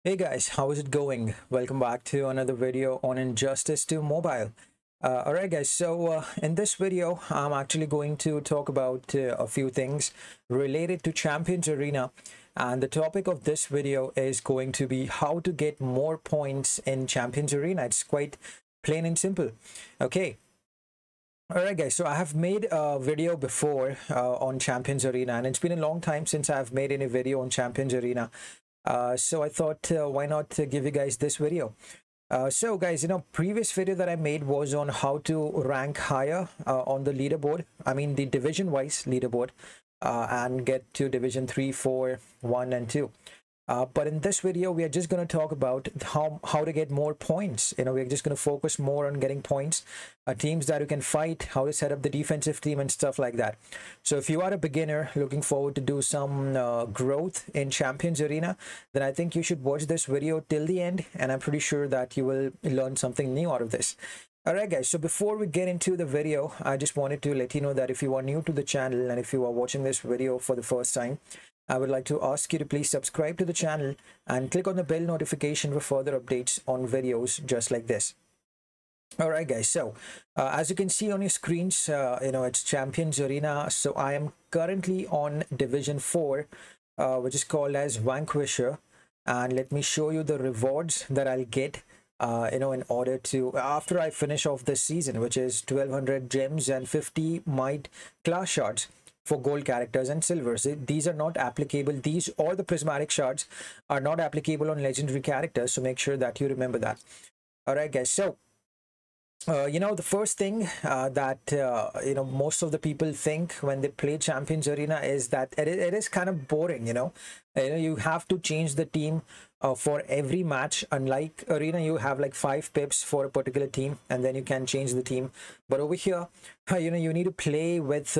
Hey guys, how is it going? Welcome back to another video on Injustice 2 Mobile. Alright guys, so in this video, I'm actually going to talk about a few things related to Champions Arena. And the topic of this video is going to be how to get more points in Champions Arena. It's quite plain and simple. Okay. Alright guys, so I have made a video before on Champions Arena, and it's been a long time since I've made any video on Champions Arena. So I thought, why not give you guys this video? So guys, previous video that I made was on how to rank higher on the leaderboard. I mean, the division-wise leaderboard, and get to division 3, 4, 1, and 2. But in this video, we are just going to talk about how to get more points. We're just going to focus more on getting points, teams that you can fight, how to set up the defensive team and stuff like that. So if you are a beginner looking forward to do some growth in Champions Arena, then I think you should watch this video till the end, and I'm pretty sure that you will learn something new out of this. Alright guys, so before we get into the video, I just wanted to let you know that if you are new to the channel and if you are watching this video for the first time, I would like to ask you to please subscribe to the channel and click on the bell notification for further updates on videos just like this. Alright guys, so as you can see on your screens, it's Champions Arena. So I am currently on Division 4, which is called as Vanquisher. And let me show you the rewards that I'll get in order to, after I finish off this season, which is 1200 gems and 50 might class shards for gold characters and silvers. These are not applicable. These or the prismatic shards are not applicable on legendary characters. So make sure that you remember that. All right, guys. So, the first thing that, most of the people think when they play Champions Arena is that it is kind of boring, you have to change the team for every match. Unlike Arena, you have like 5 pips for a particular team and then you can change the team. But over here, you need to play with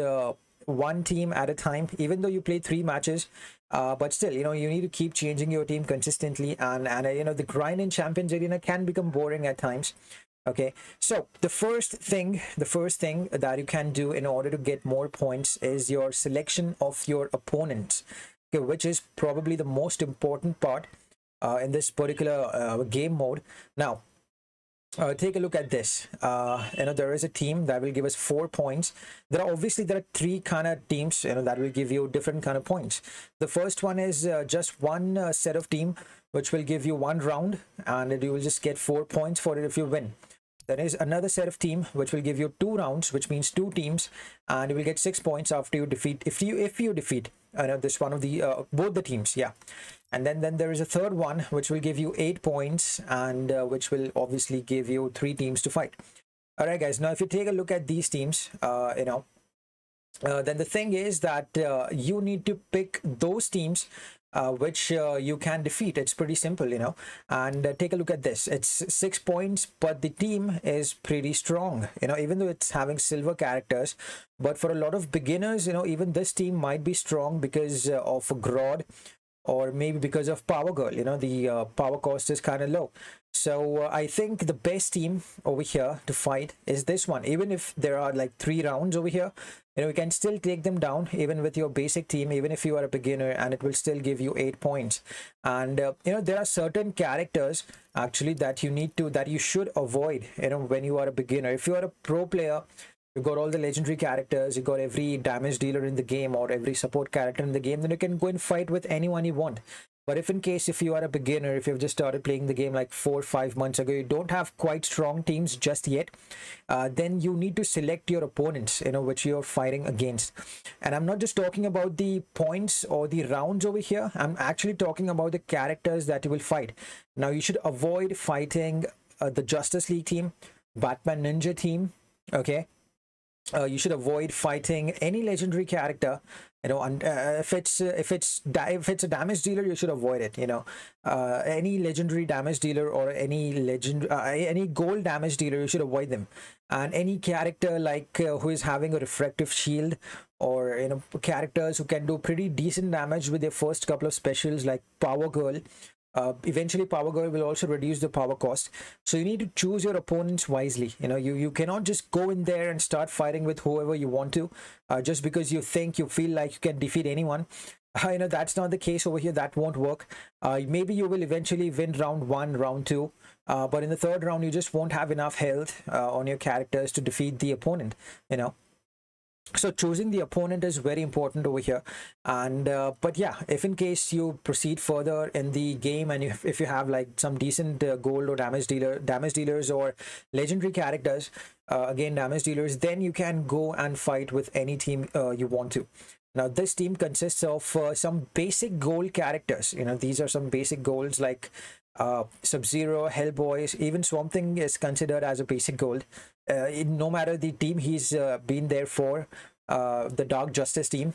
one team at a time, even though you play 3 matches, but still, you need to keep changing your team consistently, and the grind in Champions Arena can become boring at times. Okay, so the first thing that you can do in order to get more points is your selection of your opponents, okay, which is probably the most important part in this particular game mode. Now take a look at this. There is a team that will give us 4 points. There are 3 kind of teams that will give you different kind of points. The first one is just one set of team which will give you 1 round, and you will just get 4 points for it if you win. There is another set of team which will give you 2 rounds, which means 2 teams, and you will get 6 points after you defeat, if you defeat this one of the both the teams. Yeah. And then there is a third one which will give you 8 points, and which will obviously give you 3 teams to fight. All right, guys. Now, if you take a look at these teams, then the thing is that you need to pick those teams which you can defeat. It's pretty simple, and take a look at this. It's 6 points, but the team is pretty strong, even though it's having silver characters. But for a lot of beginners, even this team might be strong because of Grodd, or maybe because of Power Girl. The power cost is kind of low. So I think the best team over here to fight is this one. Even if there are like 3 rounds over here, you can still take them down even with your basic team, even if you are a beginner, and it will still give you 8 points. And there are certain characters actually that you should avoid when you are a beginner. If you are a pro player, you got all the legendary characters, you got every damage dealer in the game or every support character in the game, then you can go and fight with anyone you want. But if you are a beginner, if you've just started playing the game like 4 or 5 months ago, you don't have quite strong teams just yet, then you need to select your opponents, which you're fighting against. And I'm not just talking about the points or the rounds over here. I'm actually talking about the characters that you will fight. Now, you should avoid fighting the Justice League team, Batman Ninja team, okay? You should avoid fighting any legendary character, and if it's a damage dealer, you should avoid it. Any legendary damage dealer or any gold damage dealer, you should avoid them. And any character like who is having a refractive shield, or characters who can do pretty decent damage with their first couple of specials, like Power Girl. Eventually Power Girl will also reduce the power cost. So you need to choose your opponents wisely. You cannot just go in there and start fighting with whoever you want to, just because you feel like you can defeat anyone. That's not the case over here. That won't work. Maybe you will eventually win round one, round two, but in the third round you just won't have enough health on your characters to defeat the opponent. you know so choosing the opponent is very important over here. And but yeah, if in case you proceed further in the game, and if you have like some decent gold or damage dealers or legendary characters, again damage dealers, then you can go and fight with any team you want to. Now this team consists of some basic gold characters. These are some basic golds like Sub-Zero, Hellboy, even Swamp Thing is considered as a basic gold. No matter the team he's been there for, the Dark Justice team,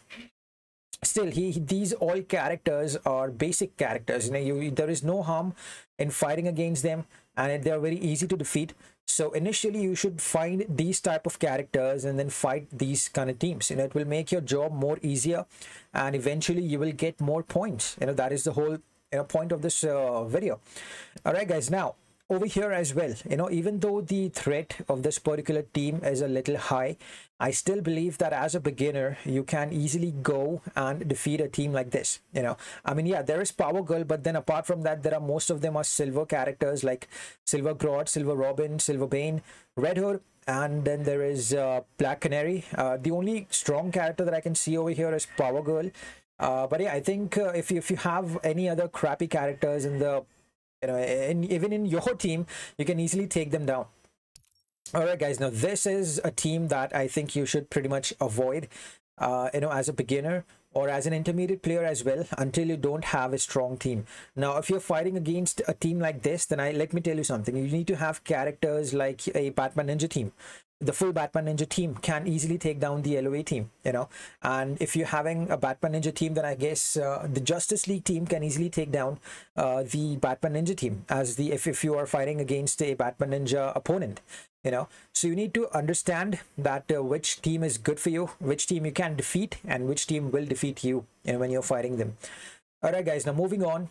still these all characters are basic characters. There is no harm in fighting against them, and they are very easy to defeat. So initially you should find these type of characters and then fight these kind of teams. It will make your job more easier, and eventually you will get more points. That is the whole point of this video. All right guys, now over here as well, even though the threat of this particular team is a little high, I still believe that as a beginner you can easily go and defeat a team like this. I mean, yeah, there is Power Girl, but then apart from that, there are most of them are silver characters like Silver Grodd, Silver Robin, Silver Bane, Red Hood, and then there is Black Canary. The only strong character that I can see over here is Power Girl. But yeah, I think if you have any other crappy characters in the even in your team, you can easily take them down. All right guys, now this is a team that I think you should pretty much avoid as a beginner or as an intermediate player as well, until you don't have a strong team. Now if you're fighting against a team like this, then let me tell you something. You need to have characters like a Batman Ninja team. The full Batman Ninja team can easily take down the LOA team, and if you're having a Batman Ninja team, then I guess the Justice League team can easily take down the Batman Ninja team, as if you are fighting against a Batman Ninja opponent. So you need to understand that which team is good for you, which team you can defeat, and which team will defeat you, when you're fighting them. All right guys, now moving on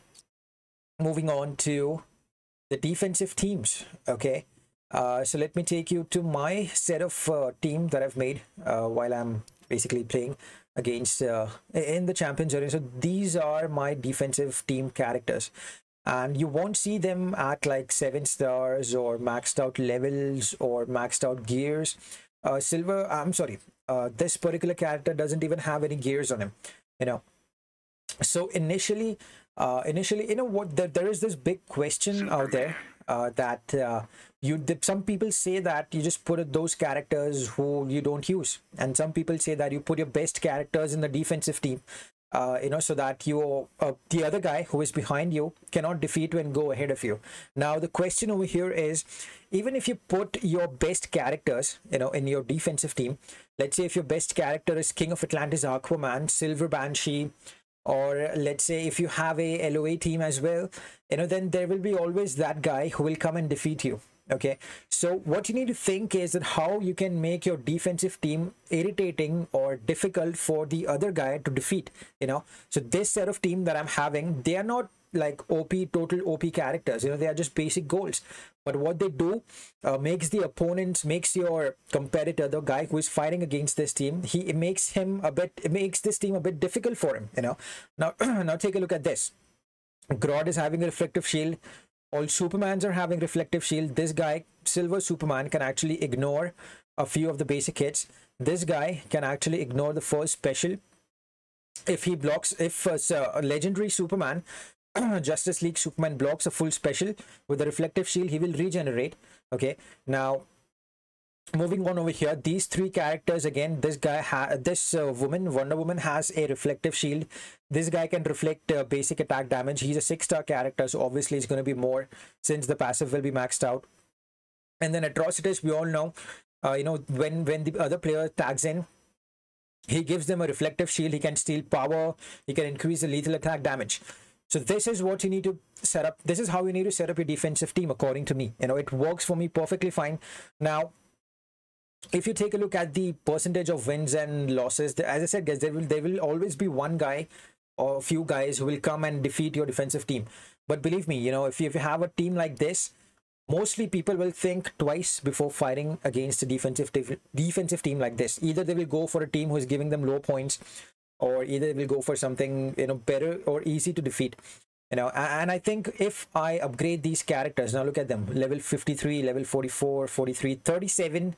to the defensive teams. Okay, so let me take you to my set of team that I've made while I'm basically playing against in the Champions Arena. So these are my defensive team characters, and you won't see them at like 7 stars or maxed out levels or maxed out gears. This particular character doesn't even have any gears on him. So initially, there is this big question out there that some people say that you just put those characters who you don't use, and some people say that you put your best characters in the defensive team, so that the other guy who is behind you cannot defeat you and go ahead of you. Now the question over here is, even if you put your best characters in your defensive team, let's say if your best character is King of Atlantis Aquaman, Silver Banshee, or let's say if you have a LOA team as well, then there will be always that guy who will come and defeat you. Okay, so what you need to think is that how you can make your defensive team irritating or difficult for the other guy to defeat. So this set of team that I'm having, they are not like total OP characters. They are just basic goals, but what they do makes your competitor, the guy who is fighting against this team, it makes this team a bit difficult for him. Now now take a look at this. Grodd is having a reflective shield. All Supermans are having reflective shield. This guy, Silver Superman, can actually ignore a few of the basic hits. This guy can actually ignore the first special. If a legendary Superman, Justice League Superman, blocks a full special with a reflective shield, he will regenerate. Okay, now moving on over here, these three characters again. This woman, Wonder Woman, has a reflective shield. This guy can reflect basic attack damage. He's a 6-star character, so obviously it's going to be more since the passive will be maxed out. And then Atrocitus, we all know, when the other player tags in, he gives them a reflective shield. He can steal power. He can increase the lethal attack damage. So this is what you need to set up. This is how you need to set up your defensive team, according to me. It works for me perfectly fine. Now, if you take a look at the percentage of wins and losses, as I said guys, there will always be one guy or a few guys who will come and defeat your defensive team. But believe me, if you have a team like this, mostly people will think twice before fighting against a defensive team like this. Either they will go for a team who is giving them low points, or either we'll go for something, you know, better or easy to defeat. You know, and I think if I upgrade these characters, now look at them, level 53, level 44, 43, 37,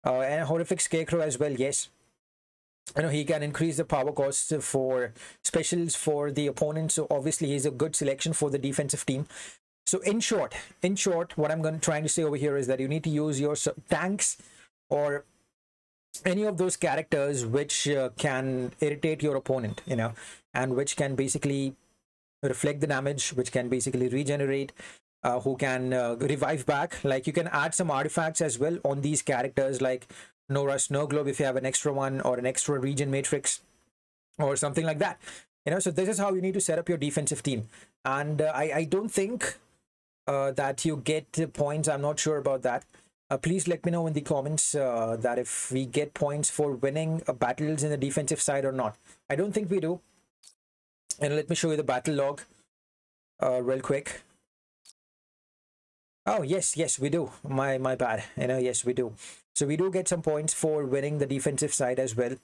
and a horrific scarecrow as well. Yes, you know, he can increase the power cost for specials for the opponent, so obviously he's a good selection for the defensive team. So in short, what I'm trying to say over here is that you need to use your tanks or any of those characters which can irritate your opponent, you know, and which can basically reflect the damage, which can basically regenerate, who can revive back. Like, you can add some artifacts as well on these characters, like no rust, no globe if you have an extra one, or an extra regen matrix or something like that, you know. So this is how you need to set up your defensive team. And I don't think that you get points. I'm not sure about that. Please let me know in the comments that if we get points for winning battles in the defensive side or not. I don't think we do. And let me show you the battle log real quick. Oh, yes, we do. My bad. You know, yes, we do. So we do get some points for winning the defensive side as well.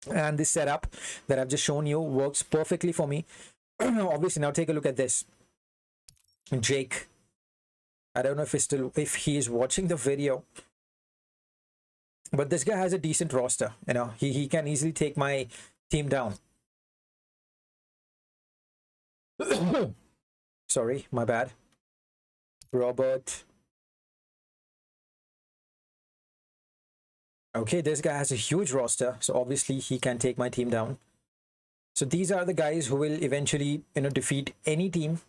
And this setup that I've just shown you works perfectly for me. Obviously, now take a look at this. Jake. I don't know if he is watching the video, but this guy has a decent roster. You know, he can easily take my team down. Sorry, my bad. Robert. Okay, this guy has a huge roster, so obviously he can take my team down. So these are the guys who will eventually, you know, defeat any team.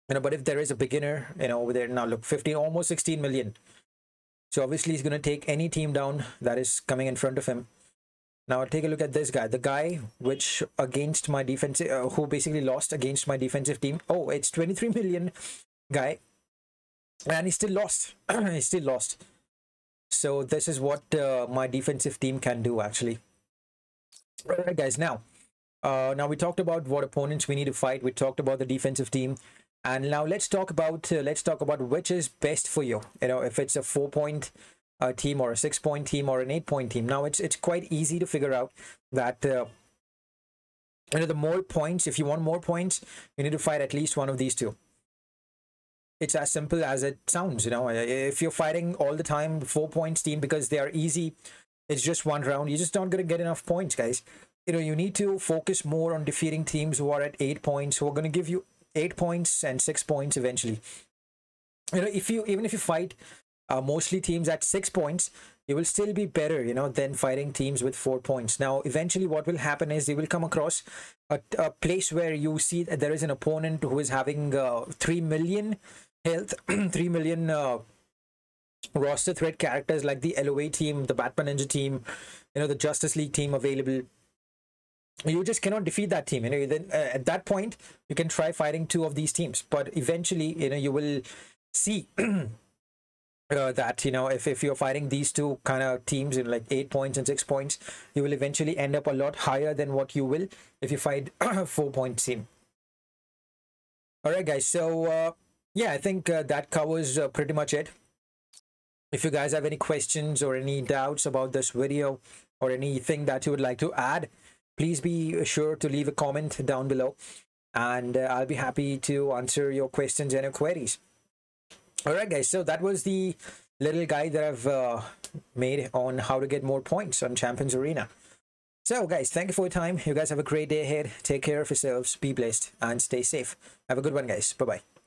You know, but if there is a beginner, you know, over there now, look, 15, almost 16 million. So obviously he's going to take any team down that is coming in front of him. Now take a look at this guy, the guy which against my defense, who basically lost against my defensive team. Oh, it's 23 million guy, and he still lost. He still lost. So this is what my defensive team can do, actually. All right, guys. Now we talked about what opponents we need to fight. We talked about the defensive team, and now let's talk about which is best for you. You know, if it's a 4-point team or a 6-point team or an 8-point team. Now it's quite easy to figure out that you know, the more points, if you want more points, you need to fight at least one of these two. It's as simple as it sounds. You know, if you're fighting all the time 4-point team because they are easy, it's just one round, you're just not going to get enough points, guys. You know, you need to focus more on defeating teams who are at 8 points, who are going to give you 8 points and 6 points eventually. You know, even if you fight mostly teams at 6 points, you will still be better, you know, than fighting teams with 4 points. Now, eventually what will happen is you will come across a place where you see that there is an opponent who is having 3 million health, 3 million roster threat characters, like the LOA team, the Batman Ninja team, you know, the Justice League team available. You just cannot defeat that team. You know, then at that point you can try fighting 2 of these teams, but eventually, you know, you will see that, you know, if you're fighting these 2 kind of teams in like 8 points and 6 points, you will eventually end up a lot higher than what you will if you fight 4-point team. All right, guys. So yeah, I think that covers pretty much it. If you guys have any questions or any doubts about this video or anything that you would like to add, please be sure to leave a comment down below, and I'll be happy to answer your questions and your queries. All right, guys. So that was the little guide that I've made on how to get more points on Champions Arena. So, guys, thank you for your time. You guys have a great day ahead. Take care of yourselves. Be blessed and stay safe. Have a good one, guys. Bye-bye.